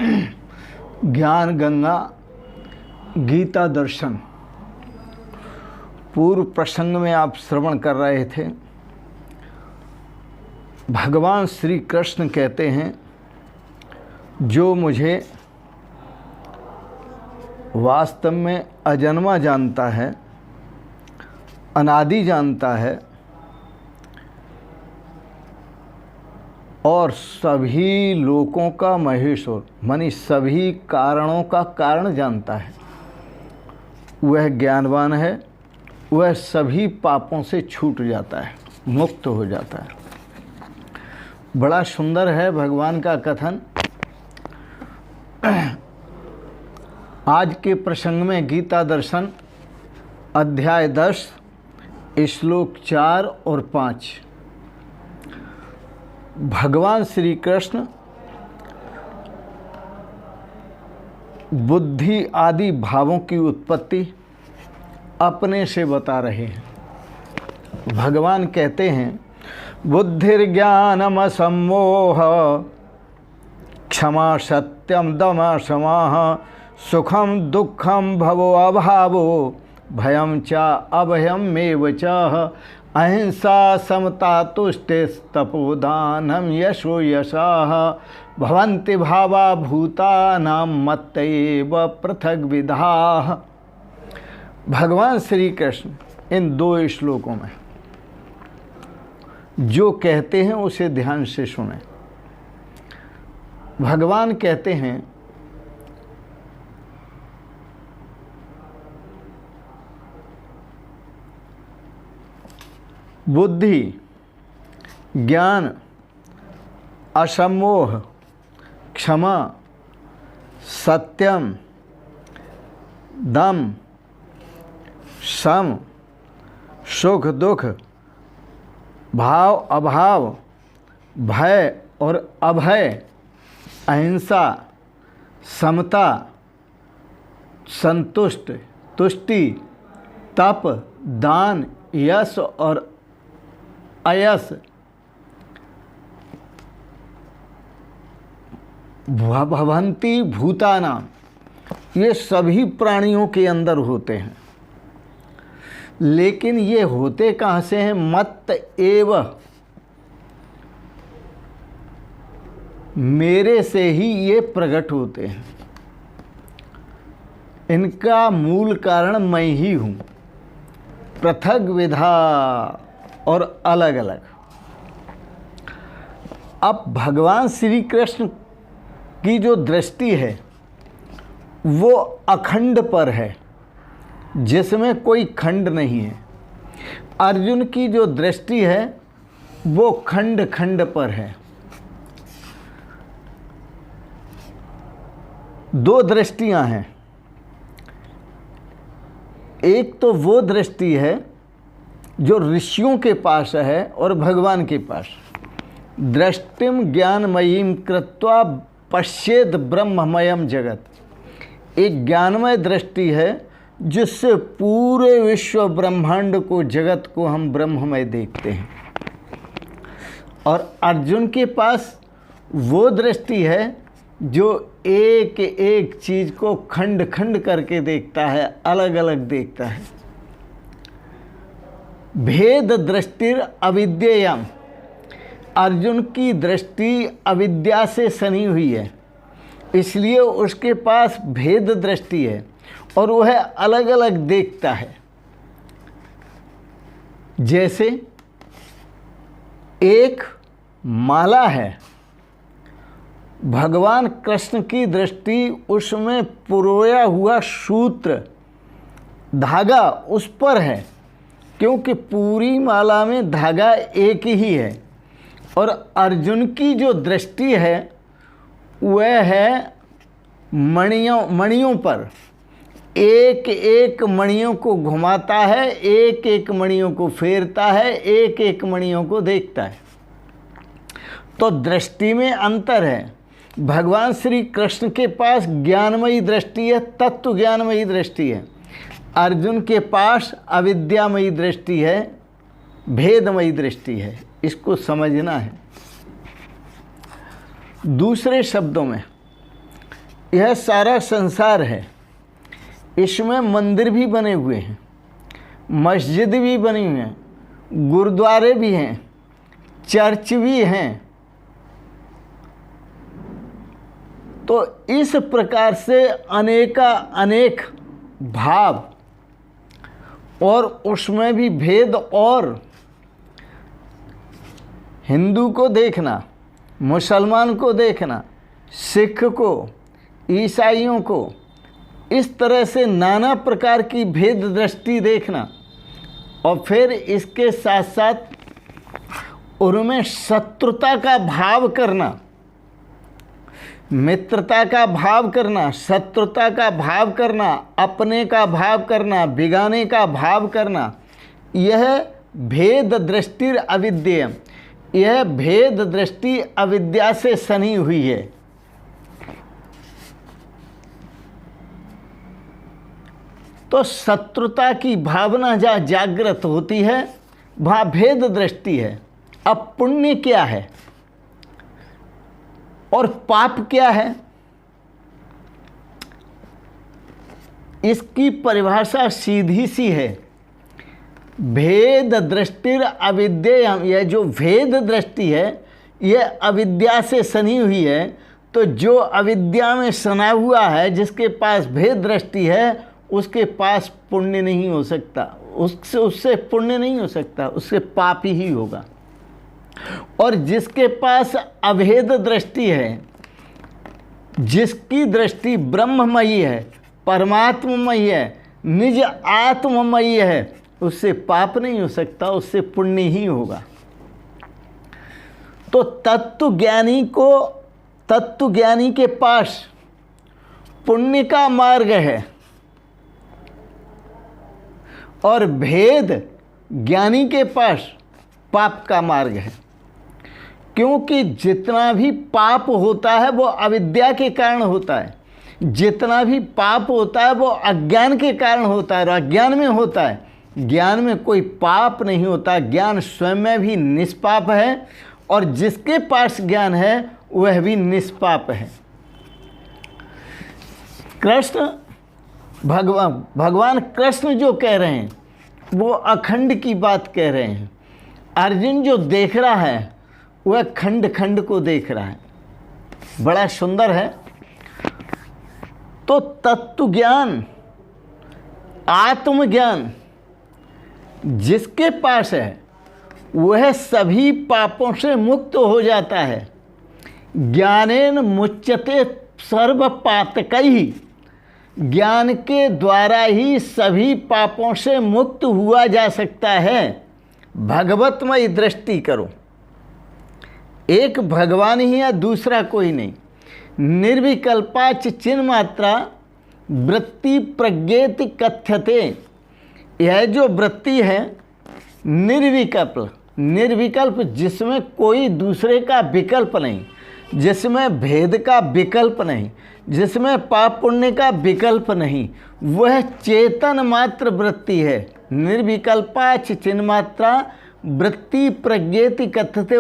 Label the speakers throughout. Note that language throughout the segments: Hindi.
Speaker 1: ज्ञान गंगा गीता दर्शन। पूर्व प्रसंग में आप श्रवण कर रहे थे, भगवान श्री कृष्ण कहते हैं, जो मुझे वास्तव में अजन्मा जानता है, अनादि जानता है और सभी लोकों का महेश्वर मानी सभी कारणों का कारण जानता है, वह ज्ञानवान है, वह सभी पापों से छूट जाता है, मुक्त हो जाता है। बड़ा सुंदर है भगवान का कथन। आज के प्रसंग में गीता दर्शन अध्याय 10 श्लोक 4 और 5। भगवान श्री कृष्ण बुद्धि आदि भावों की उत्पत्ति अपने से बता रहे हैं। भगवान कहते हैं, बुद्धिर्ज्ञानम सम्मोह क्षमा सत्यम दम समाः सुखम दुखम भवो अभावो भयम च अभयमेव च अहिंसा समता तुष्टिस्तपोदानं यशो यशाः भवन्ति भावा भूतानां मत्तैव पृथग् विधाः। भगवान श्री कृष्ण इन 2 श्लोकों में जो कहते हैं उसे ध्यान से सुनें। भगवान कहते हैं, बुद्धि, ज्ञान, असम्मोह, क्षमा, सत्यम, दम, सम, सुख दुख, भाव अभाव, भय और अभय, अहिंसा, समता, संतुष्ट, तुष्टि, तप, दान, यश और अयश भवन्ति भूतानां, ये सभी प्राणियों के अंदर होते हैं। लेकिन ये होते कहाँ से हैं? मत एव, मेरे से ही ये प्रकट होते हैं। इनका मूल कारण मैं ही हूँ, पृथक विधा और अलग अलग। अब भगवान श्री कृष्ण की जो दृष्टि है वो अखंड पर है, जिसमें कोई खंड नहीं है। अर्जुन की जो दृष्टि है वो खंड खंड पर है। 2 दृष्टियां हैं। एक तो वो दृष्टि है जो ऋषियों के पास है और भगवान के पास। दृष्टिम ज्ञानमयीं कृत्वा पश्येद ब्रह्ममयम जगत। एक ज्ञानमय दृष्टि है जिससे पूरे विश्व ब्रह्मांड को, जगत को हम ब्रह्ममय देखते हैं। और अर्जुन के पास वो दृष्टि है जो एक एक चीज को खंड खंड करके देखता है, अलग अलग देखता है। भेद दृष्टिर अविद्येयम, अर्जुन की दृष्टि अविद्या से सनी हुई है, इसलिए उसके पास भेद दृष्टि है और वह अलग अलग देखता है। जैसे एक माला है, भगवान कृष्ण की दृष्टि उसमें पुरोया हुआ सूत्र, धागा उस पर है, क्योंकि पूरी माला में धागा एक ही है। और अर्जुन की जो दृष्टि है वह है मणियों पर। एक एक मणियों को घुमाता है, एक एक मणियों को फेरता है, एक एक मणियों को देखता है। तो दृष्टि में अंतर है। भगवान श्री कृष्ण के पास ज्ञानमयी दृष्टि है, तत्व ज्ञानमयी दृष्टि है। अर्जुन के पास अविद्यामयी दृष्टि है, भेदमयी दृष्टि है। इसको समझना है। दूसरे शब्दों में यह सारा संसार है, इसमें मंदिर भी बने हुए हैं, मस्जिद भी बनी हुई हैं, गुरुद्वारे भी हैं, चर्च भी हैं। तो इस प्रकार से अनेक भाव, और उसमें भी भेद, और हिंदू को देखना, मुसलमान को देखना, सिख को, ईसाइयों को, इस तरह से नाना प्रकार की भेद दृष्टि देखना, और फिर इसके साथ साथ उनमें शत्रुता का भाव करना, मित्रता का भाव करना, शत्रुता का भाव करना, अपने का भाव करना, बिगाने का भाव करना, यह भेद दृष्टि अविद्या, यह भेद दृष्टि अविद्या से सनी हुई है। तो शत्रुता की भावना जहाँ जागृत होती है वहाँ भेद दृष्टि है। अब पुण्य क्या है और पाप क्या है, इसकी परिभाषा सीधी सी है। भेद दृष्टि अविद्या, यह जो भेद दृष्टि है यह अविद्या से सनी हुई है। तो जो अविद्या में सना हुआ है, जिसके पास भेद दृष्टि है, उसके पास पुण्य नहीं हो सकता, उससे पुण्य नहीं हो सकता, उससे पाप ही होगा। और जिसके पास अभेद दृष्टि है, जिसकी दृष्टि ब्रह्ममयी है, परमात्ममयी है, निज आत्ममयी है, उससे पाप नहीं हो सकता, उससे पुण्य ही होगा। तो तत्वज्ञानी के पास पुण्य का मार्ग है और भेद ज्ञानी के पास पाप का मार्ग है। क्योंकि जितना भी पाप होता है वो अविद्या के कारण होता है, जितना भी पाप होता है वो अज्ञान के कारण होता है, और अज्ञान में होता है। ज्ञान में कोई पाप नहीं होता, ज्ञान स्वयं में भी निष्पाप है, और जिसके पास ज्ञान है वह भी निष्पाप है। कृष्ण भगवान कृष्ण जो कह रहे हैं वो अखंड की बात कह रहे हैं। अर्जुन जो देख रहा है वह खंड खंड को देख रहा है। बड़ा सुंदर है। तो तत्व ज्ञान, आत्मज्ञान जिसके पास है वह सभी पापों से मुक्त हो जाता है। ज्ञानेन मुच्यते सर्व पातकैः, ज्ञान के द्वारा ही सभी पापों से मुक्त हुआ जा सकता है। भगवतमय दृष्टि करो, एक भगवान ही है, दूसरा कोई नहीं। निर्विकल्पाच चिन्ह मात्रा वृत्ति प्रज्ञेति कथ्यते, यह जो वृत्ति है निर्विकल्प, जिसमें कोई दूसरे का विकल्प नहीं, जिसमें भेद का विकल्प नहीं, जिसमें पाप पुण्य का विकल्प नहीं, वह चेतन मात्र वृत्ति है। निर्विकल्पाच चिन्ह मात्रा वृत्ति प्रज्ञेति कथ्यते,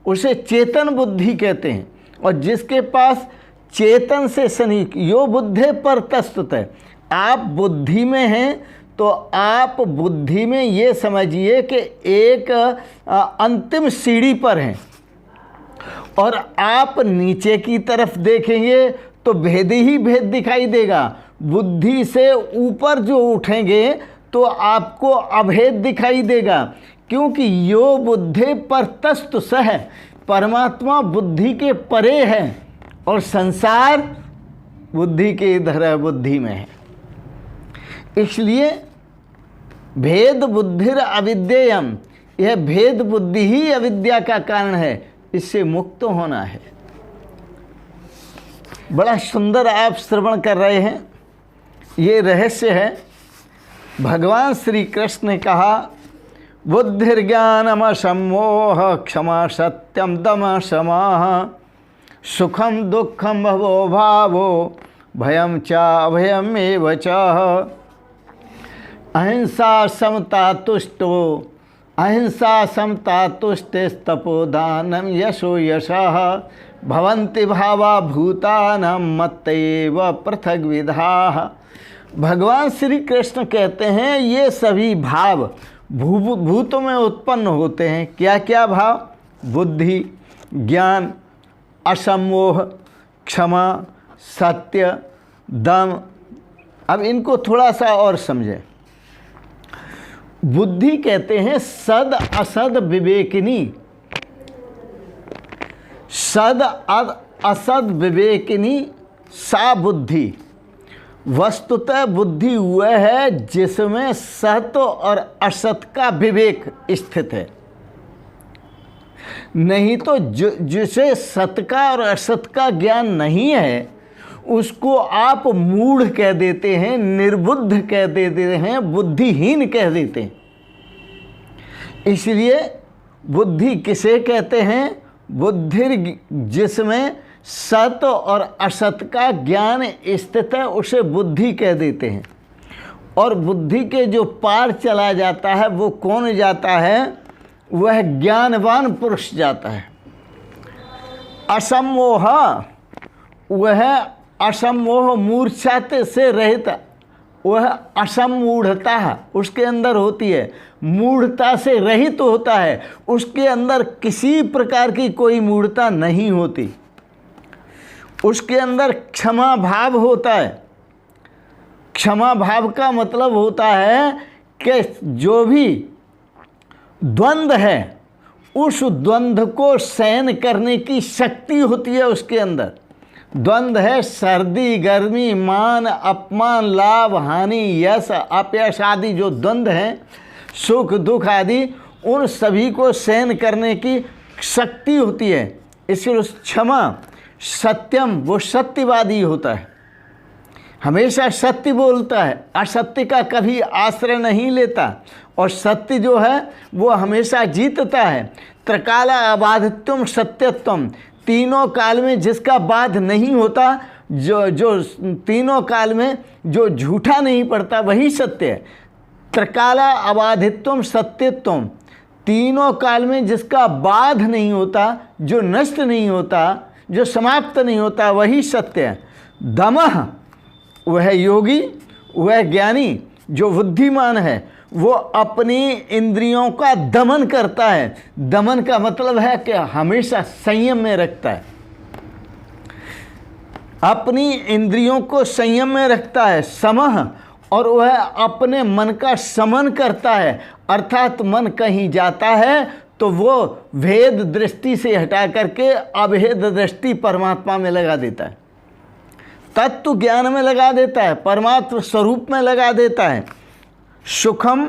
Speaker 1: उसे चेतन बुद्धि कहते हैं। और जिसके पास चेतन से सनी, यो बुद्धे पर तस्तुत है। आप बुद्धि में हैं तो आप बुद्धि में ये समझिए कि एक अंतिम सीढ़ी पर हैं, और आप नीचे की तरफ देखेंगे तो भेद ही भेद दिखाई देगा। बुद्धि से ऊपर जो उठेंगे तो आपको अभेद दिखाई देगा। क्योंकि यो बुद्धे पर तस्तु सह, परमात्मा बुद्धि के परे है और संसार बुद्धि के इधर है, बुद्धि में है। इसलिए भेद बुद्धिर अविद्येयम, यह भेद बुद्धि ही अविद्या का कारण है, इससे मुक्त होना है। बड़ा सुंदर आप श्रवण कर रहे हैं, ये रहस्य है। भगवान श्री कृष्ण ने कहा बुद्धिर्ज्ञानम सम्मोह क्षमा सत्यम दम समाः सुखम दुखम भवो भावो भयम चा अभयम एव च अहिंसा समता तुष्टो अहिंसा समता तुष्टे तपोदानम यशो यशः भवन्ति भावा भूतानां मत्तैव पृथग विधाः। भगवान श्री कृष्ण कहते हैं ये सभी भाव भूतों में उत्पन्न होते हैं। क्या क्या भाव? बुद्धि, ज्ञान, असमोह, क्षमा, सत्य, दम। अब इनको थोड़ा सा और समझें। बुद्धि कहते हैं सद असद विवेकिनी। सद असद विवेकिनी सा बुद्धि। वस्तुतः बुद्धि वह है जिसमें सत और असत का विवेक स्थित है। नहीं तो जिसे सत का और असत का ज्ञान नहीं है उसको आप मूढ़ कह देते हैं, निर्बुद्ध कह देते हैं, बुद्धिहीन कह देते हैं। इसलिए बुद्धि किसे कहते हैं? बुद्धि जिसमें सत और असत का ज्ञान स्थित है उसे बुद्धि कह देते हैं। और बुद्धि के जो पार चला जाता है वो कौन जाता है? वह ज्ञानवान पुरुष जाता है। असमोह, वह असमोह मूर्छा से रहित, वह असमूढ़ता उसके अंदर होती है, मूढ़ता से रहित होता है, उसके अंदर किसी प्रकार की कोई मूढ़ता नहीं होती। उसके अंदर क्षमा भाव होता है। क्षमा भाव का मतलब होता है कि जो भी द्वंद्व है उस द्वंद्व को सहन करने की शक्ति होती है उसके अंदर। द्वंद्व है सर्दी, गर्मी, मान, अपमान, लाभ, हानि, यश, अपयश आदि जो द्वंद्व हैं, सुख दुख आदि, उन सभी को सहन करने की शक्ति होती है। इसलिए उस क्षमा, सत्यम, वो सत्यवादी होता है, हमेशा सत्य बोलता है, असत्य का कभी आश्रय नहीं लेता। और सत्य जो है वो हमेशा जीतता है। त्रिकाला अबाधित्वम सत्यत्वम, तीनों काल में जिसका बाध नहीं होता, जो तीनों काल में जो झूठा नहीं पड़ता वही सत्य है। त्रिकाला अबाधित्वम सत्यत्वम, तीनों काल में जिसका बाध नहीं होता, जो नष्ट नहीं होता, जो समाप्त नहीं होता, वही सत्य है। दमः, वह योगी, वह ज्ञानी जो बुद्धिमान है, वो अपनी इंद्रियों का दमन करता है। दमन का मतलब है कि हमेशा संयम में रखता है, अपनी इंद्रियों को संयम में रखता है। समः, और वह अपने मन का समन करता है, अर्थात मन कहीं जाता है तो वो भेद दृष्टि से हटा करके अभेद दृष्टि परमात्मा में लगा देता है, तत्व ज्ञान में लगा देता है, परमात्मा स्वरूप में लगा देता है। सुखम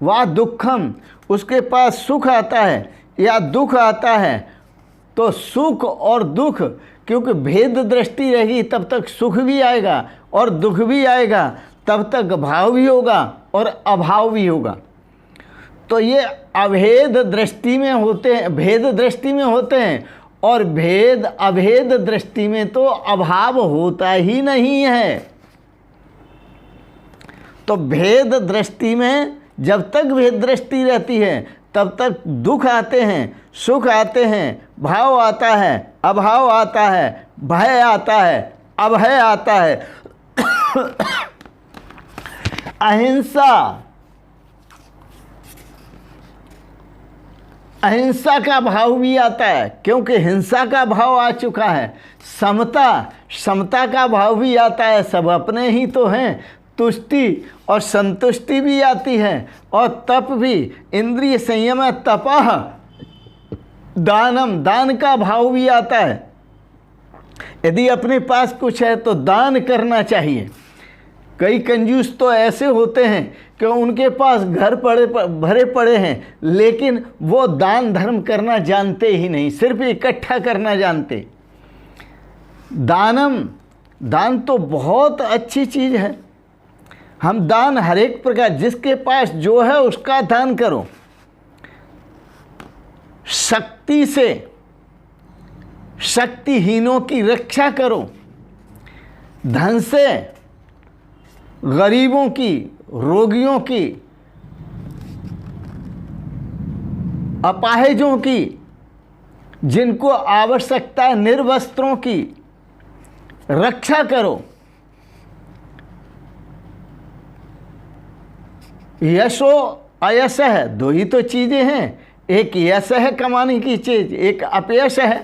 Speaker 1: व दुखम, उसके पास सुख आता है या दुख आता है तो सुख और दुख, क्योंकि भेद दृष्टि रहेगी तब तक सुख भी आएगा और दुख भी आएगा, तब तक भाव भी होगा और अभाव भी होगा। तो ये अभेद दृष्टि में होते हैं, भेद दृष्टि में होते हैं, और भेद अभेद दृष्टि में तो अभाव होता ही नहीं है। तो भेद दृष्टि में जब तक भेद दृष्टि रहती है तब तक दुख आते हैं, सुख आते हैं, भाव आता है, अभाव आता है, भय आता है, अभय आता है। अहिंसा, अहिंसा का भाव भी आता है क्योंकि हिंसा का भाव आ चुका है। समता, समता का भाव भी आता है, सब अपने ही तो हैं। तुष्टि और संतुष्टि भी आती है, और तप भी, इंद्रिय संयम, तपः, दानम, दान का भाव भी आता है। यदि अपने पास कुछ है तो दान करना चाहिए। कई कंजूस तो ऐसे होते हैं कि उनके पास घर भरे पड़े हैं, लेकिन वो दान धर्म करना जानते ही नहीं, सिर्फ इकट्ठा करना जानते। दानम, दान तो बहुत अच्छी चीज़ है। हम दान हर एक प्रकार, जिसके पास जो है उसका दान करो। शक्ति से शक्तिहीनों की रक्षा करो, धन से गरीबों की, रोगियों की, अपाहिजों की जिनको आवश्यकता है निर्वस्त्रों की, रक्षा करो। यशो अयश है, दो ही तो चीज़ें हैं, एक यश है कमाने की चीज़, एक अपयश है।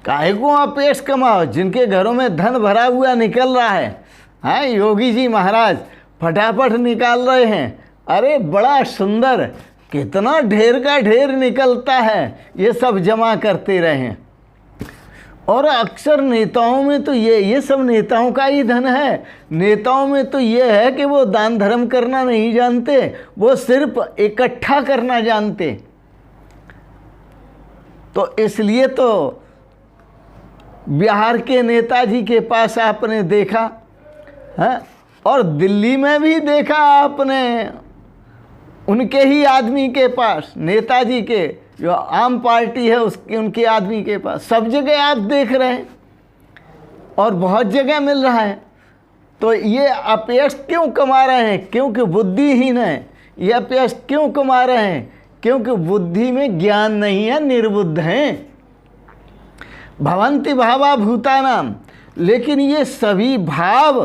Speaker 1: काहे को अपयश कमाओ? जिनके घरों में धन भरा हुआ निकल रहा है, हाँ, योगी जी महाराज फटाफट निकाल रहे हैं। अरे बड़ा सुंदर, कितना ढेर का ढेर निकलता है, ये सब जमा करते रहे। और अक्सर नेताओं में तो ये सब नेताओं का ही धन है। नेताओं में तो ये है कि वो दान धर्म करना नहीं जानते, वो सिर्फ इकट्ठा करना जानते। तो इसलिए तो बिहार के नेताजी के पास आपने देखा है, और दिल्ली में भी देखा आपने, उनके ही आदमी के पास, नेताजी के जो आम पार्टी है उसके, उनके आदमी के पास, सब जगह आप देख रहे हैं और बहुत जगह मिल रहा है। तो ये अपयश क्यों कमा रहे हैं? क्योंकि बुद्धिहीन है। ये अपयश क्यों कमा रहे हैं? क्योंकि बुद्धि में ज्ञान नहीं है, निर्बुद्ध हैं। भवन्ति भावा भूतानाम, लेकिन ये सभी भाव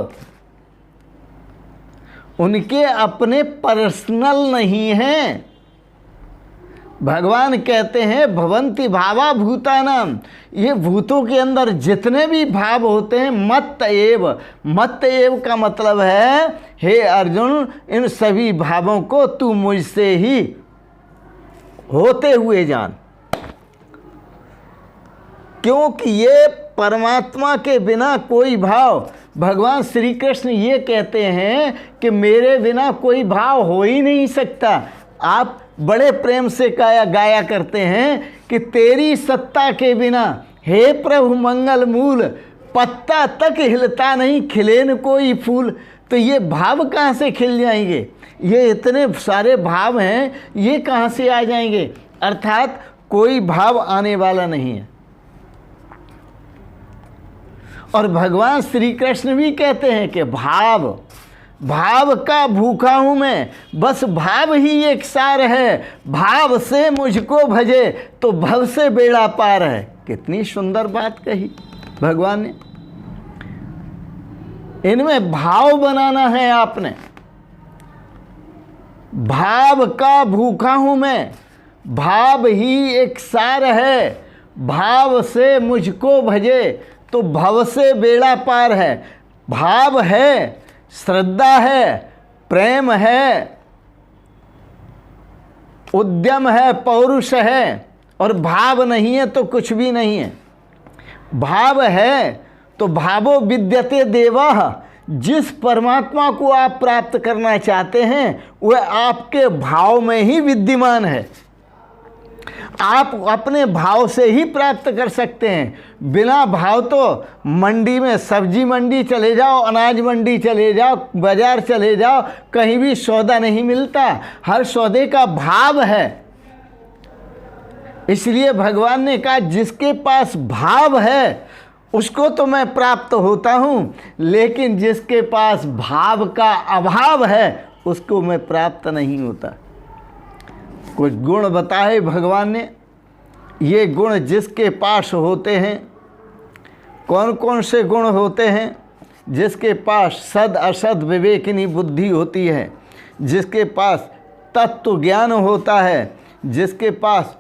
Speaker 1: उनके अपने पर्सनल नहीं हैं। भगवान कहते हैं भवन्ति भावा भूतानाम, ये भूतों के अंदर जितने भी भाव होते हैं मत एव। मत एव का मतलब है, हे अर्जुन, इन सभी भावों को तू मुझसे ही होते हुए जान। क्योंकि ये परमात्मा के बिना कोई भाव, भगवान श्री कृष्ण ये कहते हैं कि मेरे बिना कोई भाव हो ही नहीं सकता। आप बड़े प्रेम से गाया करते हैं कि तेरी सत्ता के बिना हे प्रभु मंगल मूल, पत्ता तक हिलता नहीं, खिले न कोई फूल। तो ये भाव कहाँ से खिल जाएंगे? ये इतने सारे भाव हैं, ये कहाँ से आ जाएंगे? अर्थात कोई भाव आने वाला नहीं है। और भगवान श्री कृष्ण भी कहते हैं कि भाव भाव का भूखा हूँ मैं, बस भाव ही एक सार है, भाव से मुझको भजे तो भव से बेड़ा पार है। कितनी सुंदर बात कही भगवान ने। इनमें भाव बनाना है आपने। भाव का भूखा हूँ मैं, भाव ही एक सार है, भाव से मुझको भजे तो भव से बेड़ा पार है। भाव है, श्रद्धा है, प्रेम है, उद्यम है, पौरुष है, और भाव नहीं है तो कुछ भी नहीं है। भाव है तो भावो विद्यते देवः, जिस परमात्मा को आप प्राप्त करना चाहते हैं वह आपके भाव में ही विद्यमान है। आप अपने भाव से ही प्राप्त कर सकते हैं। बिना भाव तो मंडी में, सब्जी मंडी चले जाओ, अनाज मंडी चले जाओ, बाजार चले जाओ, कहीं भी सौदा नहीं मिलता। हर सौदे का भाव है। इसलिए भगवान ने कहा जिसके पास भाव है उसको तो मैं प्राप्त होता हूँ, लेकिन जिसके पास भाव का अभाव है उसको मैं प्राप्त नहीं होता। कुछ गुण बताए भगवान ने। ये गुण जिसके पास होते हैं, कौन कौन से गुण होते हैं? जिसके पास सद असद विवेकिनी बुद्धि होती है, जिसके पास तत्व ज्ञान होता है, जिसके पास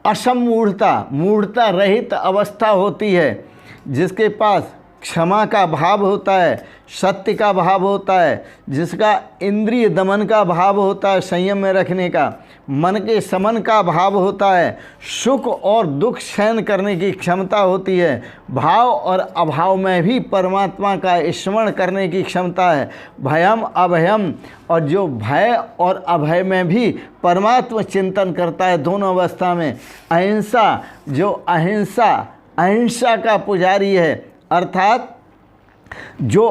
Speaker 1: असमूढ़ता, मूढ़ता रहित अवस्था होती है, जिसके पास क्षमा का भाव होता है, सत्य का भाव होता है, जिसका इंद्रिय दमन का भाव होता है, संयम में रखने का, मन के समन का भाव होता है, सुख और दुख सहन करने की क्षमता होती है, भाव और अभाव में भी परमात्मा का स्मरण करने की क्षमता है, भयम अभयम, और जो भय और अभय में भी परमात्मा चिंतन करता है, दोनों अवस्था में। अहिंसा, जो अहिंसा का पुजारी है, अर्थात जो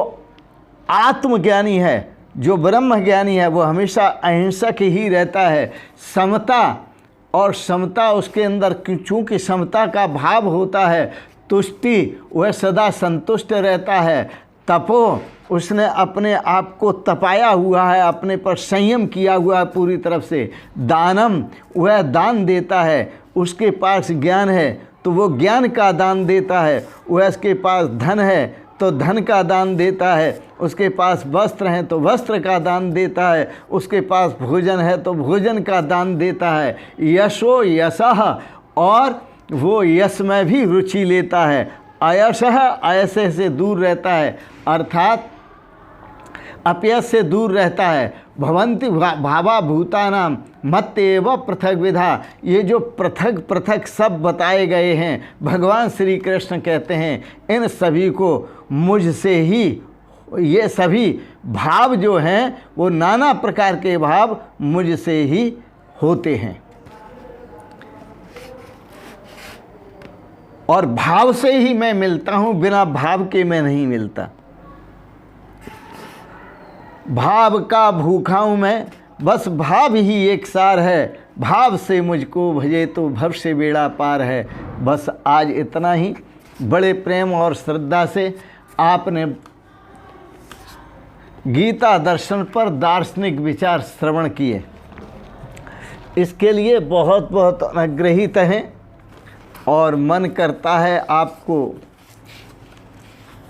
Speaker 1: आत्मज्ञानी है, जो ब्रह्म ज्ञानी है, वो हमेशा अहिंसक ही रहता है। समता, और समता उसके अंदर, चूँकि समता का भाव होता है, तुष्टि, वह सदा संतुष्ट रहता है। तपो, उसने अपने आप को तपाया हुआ है, अपने पर संयम किया हुआ है पूरी तरफ से। दानम, वह दान देता है। उसके पास ज्ञान है तो वो ज्ञान का दान देता है। वह उसके पास धन है तो धन का दान देता है। उसके पास वस्त्र हैं तो वस्त्र का दान देता है। उसके पास भोजन है तो भोजन का दान देता है। यशो यशः, और वो यश में भी रुचि लेता है। अयशः, अयशः से दूर रहता है, अर्थात अपयश से दूर रहता है। भवन्ति भावा भूतानाम मत्तेव पृथक विधा, ये जो पृथक पृथक सब बताए गए हैं, भगवान श्री कृष्ण कहते हैं इन सभी को मुझसे ही, ये सभी भाव जो हैं वो नाना प्रकार के भाव मुझसे ही होते हैं। और भाव से ही मैं मिलता हूँ, बिना भाव के मैं नहीं मिलता। भाव का भूखा हूँ मैं, बस भाव ही एक सार है। भाव से मुझको भजे तो भव से बेड़ा पार है। बस आज इतना ही। बड़े प्रेम और श्रद्धा से आपने गीता दर्शन पर दार्शनिक विचार श्रवण किए, इसके लिए बहुत बहुत अनुग्रहित हैं। और मन करता है आपको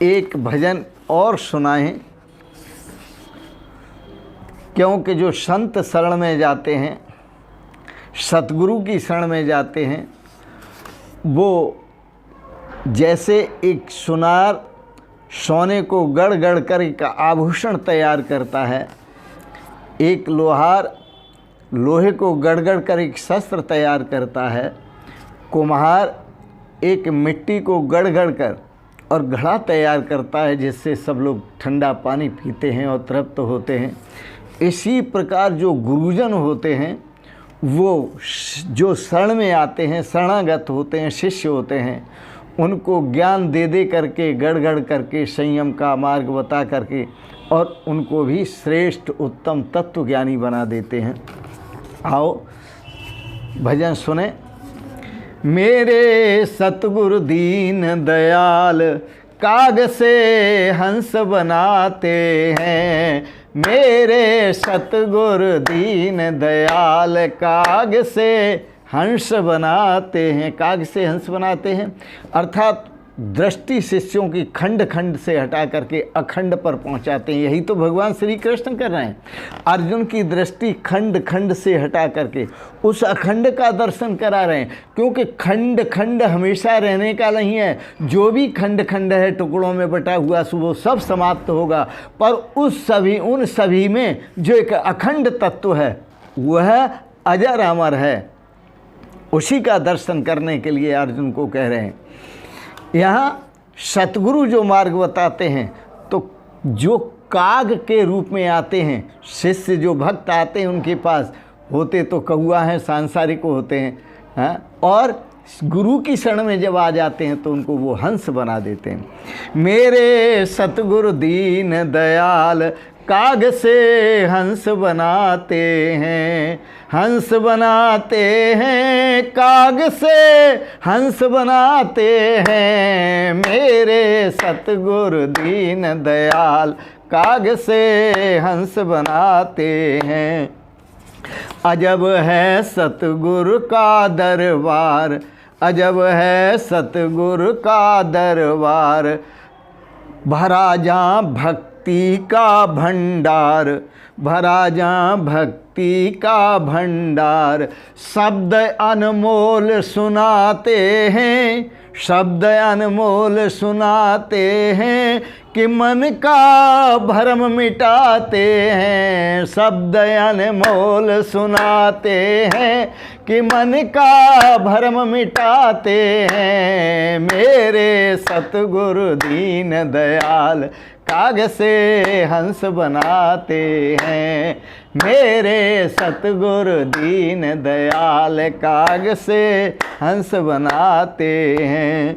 Speaker 1: एक भजन और सुनाएं, क्योंकि जो संत शरण में जाते हैं, सतगुरु की शरण में जाते हैं, वो जैसे एक सुनार सोने को गढ़ गढ़ कर एक आभूषण तैयार करता है, एक लोहार लोहे को गढ़ गढ़ कर एक शस्त्र तैयार करता है, कुम्हार एक मिट्टी को गढ़ गढ़ कर और घड़ा तैयार करता है जिससे सब लोग ठंडा पानी पीते हैं और तृप्त होते हैं। इसी प्रकार जो गुरुजन होते हैं, वो जो शरण में आते हैं, शरणागत होते हैं, शिष्य होते हैं, उनको ज्ञान दे दे करके, गढ़ गढ़ करके, संयम का मार्ग बता करके, और उनको भी श्रेष्ठ उत्तम तत्व ज्ञानी बना देते हैं। आओ भजन सुने। मेरे सतगुरु दीन दयाल काग से हंस बनाते हैं। मेरे सतगुरु दीन दयाल काग से हंस बनाते हैं। काग से हंस बनाते हैं अर्थात दृष्टि शिष्यों की खंड खंड से हटा करके अखंड पर पहुंचाते हैं। यही तो भगवान श्री कृष्ण कर रहे हैं। अर्जुन की दृष्टि खंड खंड से हटा करके उस अखंड का दर्शन करा रहे हैं, क्योंकि खंड खंड हमेशा रहने का नहीं है। जो भी खंड खंड है, टुकड़ों में बटा हुआ, वो सब समाप्त होगा, पर उन सभी में जो एक अखंड तत्व है वह अजर अमर है। उसी का दर्शन करने के लिए अर्जुन को कह रहे हैं। यहाँ सतगुरु जो मार्ग बताते हैं, तो जो काग के रूप में आते हैं, शिष्य जो भक्त आते हैं उनके पास, होते तो कौआ हैं, सांसारिक होते हैं, हाँ? और गुरु की शरण में जब आ जाते हैं तो उनको वो हंस बना देते हैं। मेरे सतगुरु दीन दयाल काग से हंस बनाते हैं। हंस बनाते हैं, काग से हंस बनाते हैं। मेरे सतगुरु दीन दयाल काग से हंस बनाते हैं। अजब है सतगुरु का दरबार, अजब है सतगुरु का दरबार। भरा जा भक्ति का भंडार, भरा जा भक्ति का भंडार। शब्द अनमोल सुनाते हैं, शब्द अनमोल सुनाते हैं कि मन का भरम मिटाते हैं। शब्द अनमोल सुनाते हैं कि मन का भरम मिटाते हैं। मेरे सतगुरु दीन दयाल काग से हंस बनाते हैं। मेरे सतगुरु दीन दयाल काग से हंस बनाते हैं।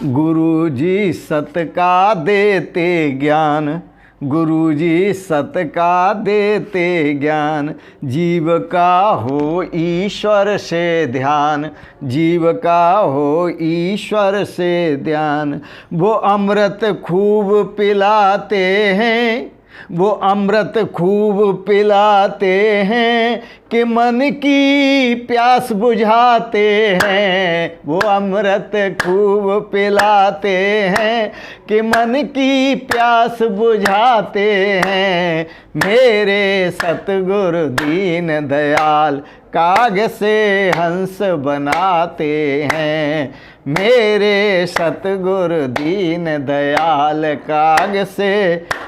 Speaker 1: गुरु जी सत का देते ज्ञान, गुरुजी सत का देते ज्ञान, जीव का हो ईश्वर से ध्यान, जीव का हो ईश्वर से ध्यान। वो अमृत खूब पिलाते हैं, वो अमृत खूब पिलाते हैं कि मन की प्यास बुझाते हैं। वो अमृत खूब पिलाते हैं कि मन की प्यास बुझाते हैं। मेरे सतगुरु दीन दयाल काग से हंस बनाते हैं। मेरे सतगुरु दीन दयाल काग से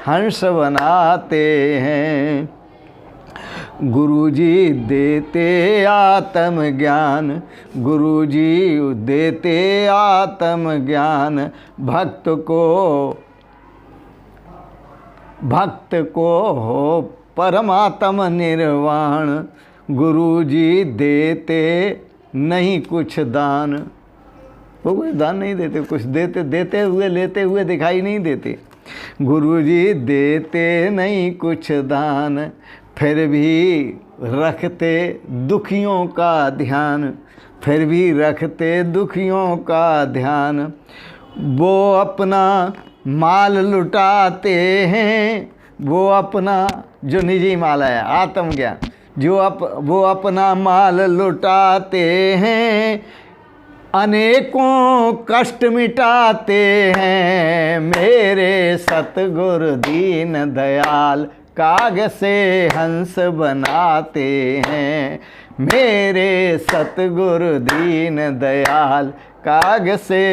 Speaker 1: हंस बनाते हैं। गुरुजी देते आत्म ज्ञान, गुरुजी देते आत्म ज्ञान। भक्त को हो परमात्म निर्वाण, गुरुजी देते नहीं कुछ दान। वो कोई दान नहीं देते, कुछ देते हुए लेते हुए दिखाई नहीं देते। गुरुजी देते नहीं कुछ दान, फिर भी रखते दुखियों का ध्यान, फिर भी रखते दुखियों का ध्यान। वो अपना माल लुटाते हैं, वो अपना जो निजी माल है आत्मज्ञान, वो अपना माल लुटाते हैं, अनेकों कष्ट मिटाते हैं। मेरे सतगुरु दीन दयाल काग से हंस बनाते हैं। मेरे सतगुरु दीन दयाल काग से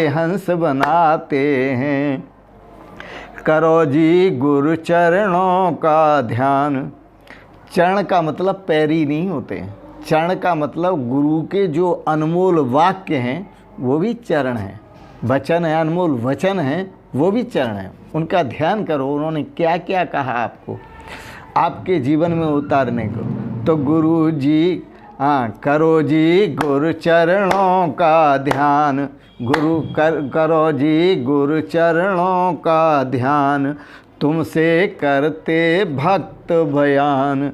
Speaker 1: हंस बनाते हैं। करो जी गुरु चरणों का ध्यान। चरण का मतलब पैरी नहीं होते, चरण का मतलब गुरु के जो अनमोल वाक्य हैं वो भी चरण हैं, वचन है, अनमोल वचन हैं वो भी चरण हैं। उनका ध्यान करो, उन्होंने क्या क्या कहा आपको आपके जीवन में उतारने को। तो गुरु जी करो जी गुरु चरणों का ध्यान, करो जी गुरु चरणों का ध्यान। तुमसे करते भक्त बयान,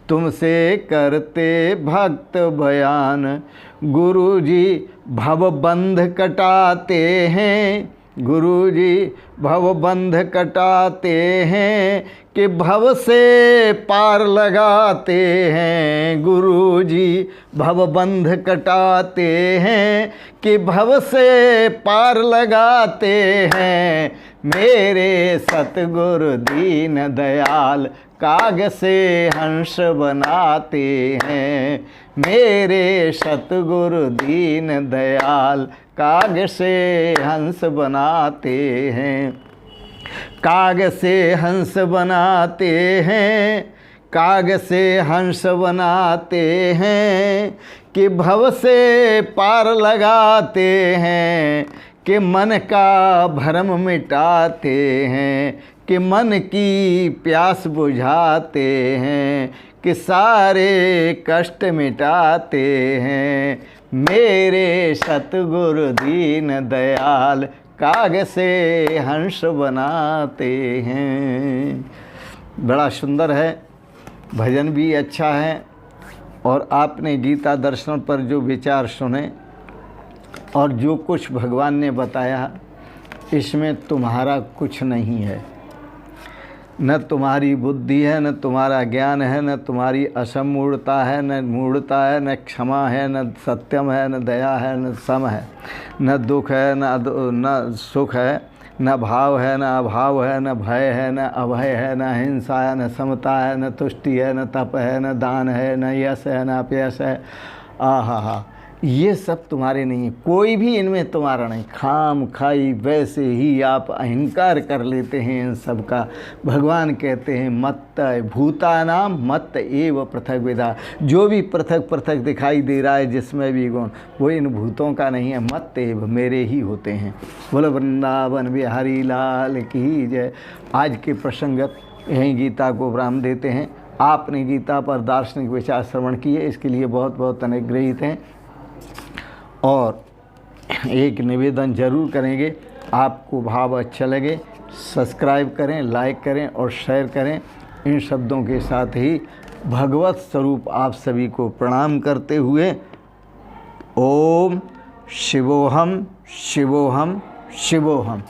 Speaker 1: तुमसे करते भक्त बयान। गुरु जी भवबंध कटाते हैं, गुरु जी भवबंध कटाते हैं कि भव से पार लगाते हैं। गुरु जी भवबंध कटाते हैं कि भव से पार लगाते हैं। मेरे सतगुरु दीन दयाल काग से हंस बनाते हैं। मेरे सतगुरु दीन दयाल काग से हंस बनाते हैं। काग से हंस बनाते हैं, काग से हंस बनाते हैं कि भव से पार लगाते हैं। कि मन का भरम मिटाते हैं, कि मन की प्यास बुझाते हैं, कि सारे कष्ट मिटाते हैं। मेरे सतगुरु दीन दयाल काग से हंस बनाते हैं। बड़ा सुंदर है, भजन भी अच्छा है। और आपने गीता दर्शन पर जो विचार सुने और जो कुछ भगवान ने बताया, इसमें तुम्हारा कुछ नहीं है। न तुम्हारी बुद्धि है, न तुम्हारा ज्ञान है, न तुम्हारी असमूढ़ता है, न मूढ़ता है, न क्षमा है, न सत्यम है, न दया है, न सम है, न दुख है, न सुख है, न भाव है, न अभाव है, न भय है, न अभय है, न हिंसा है, न समता है, न तुष्टि है, न तप है, न दान है, न यश है, न अपयश है। आहा, ये सब तुम्हारे नहीं है, कोई भी इनमें तुम्हारा नहीं। खाम खाई वैसे ही आप अहंकार कर लेते हैं इन सब का। भगवान कहते हैं मत्त भूतानाम मत्त एव पृथक विदा। जो भी पृथक पृथक दिखाई दे रहा है जिसमें भी गुण, वो इन भूतों का नहीं है, मत्त एव मेरे ही होते हैं। बोलो वृंदावन बिहारी लाल की जय। आज के प्रसंगत यहीं गीता को विराम देते हैं। आपने गीता पर दार्शनिक विचार श्रवण किए, इसके लिए बहुत बहुत अनुग्रहित हैं। और एक निवेदन जरूर करेंगे, आपको भाव अच्छा लगे सब्सक्राइब करें, लाइक करें और शेयर करें। इन शब्दों के साथ ही भगवत स्वरूप आप सभी को प्रणाम करते हुए ओम शिवोहम शिवोहम शिवोहम।